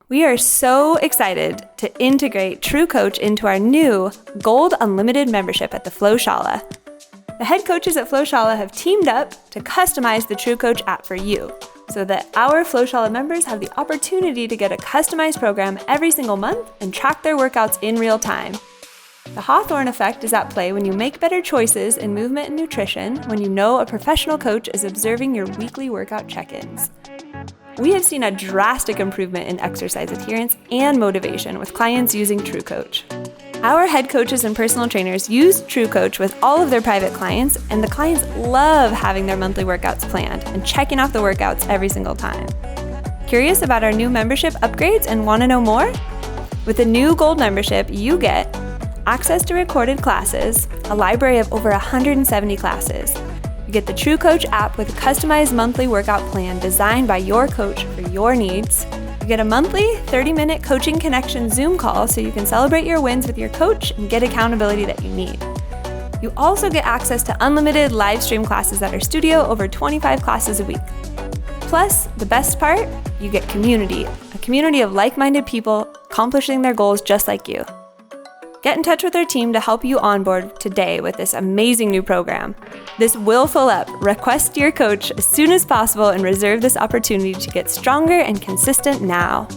We are so excited to integrate True Coach into our new Gold Unlimited membership at the Flow Shala. The head coaches at Flow Shala have teamed up to customize the True Coach app for you so that our Flow Shala members have the opportunity to get a customized program every single month and track their workouts in real time. The Hawthorne effect is at play when you make better choices in movement and nutrition when you know a professional coach is observing your weekly workout check-ins. We have seen a drastic improvement in exercise adherence and motivation with clients using True Coach. Our head coaches and personal trainers use True Coach with all of their private clients, and the clients love having their monthly workouts planned and checking off the workouts every single time. Curious about our new membership upgrades and want to know more? With the new Gold membership, you get access to recorded classes, a library of over 170 classes. You get the True Coach app with a customized monthly workout plan designed by your coach for your needs. You get a monthly 30-minute coaching connection Zoom call so you can celebrate your wins with your coach and get accountability that you need. You also get access to unlimited live stream classes at our studio, over 25 classes a week. Plus, the best part, you get community, a community of like-minded people accomplishing their goals just like you. Get in touch with our team to help you onboard today with this amazing new program. This will fill up. Request your coach as soon as possible and reserve this opportunity to get stronger and consistent now.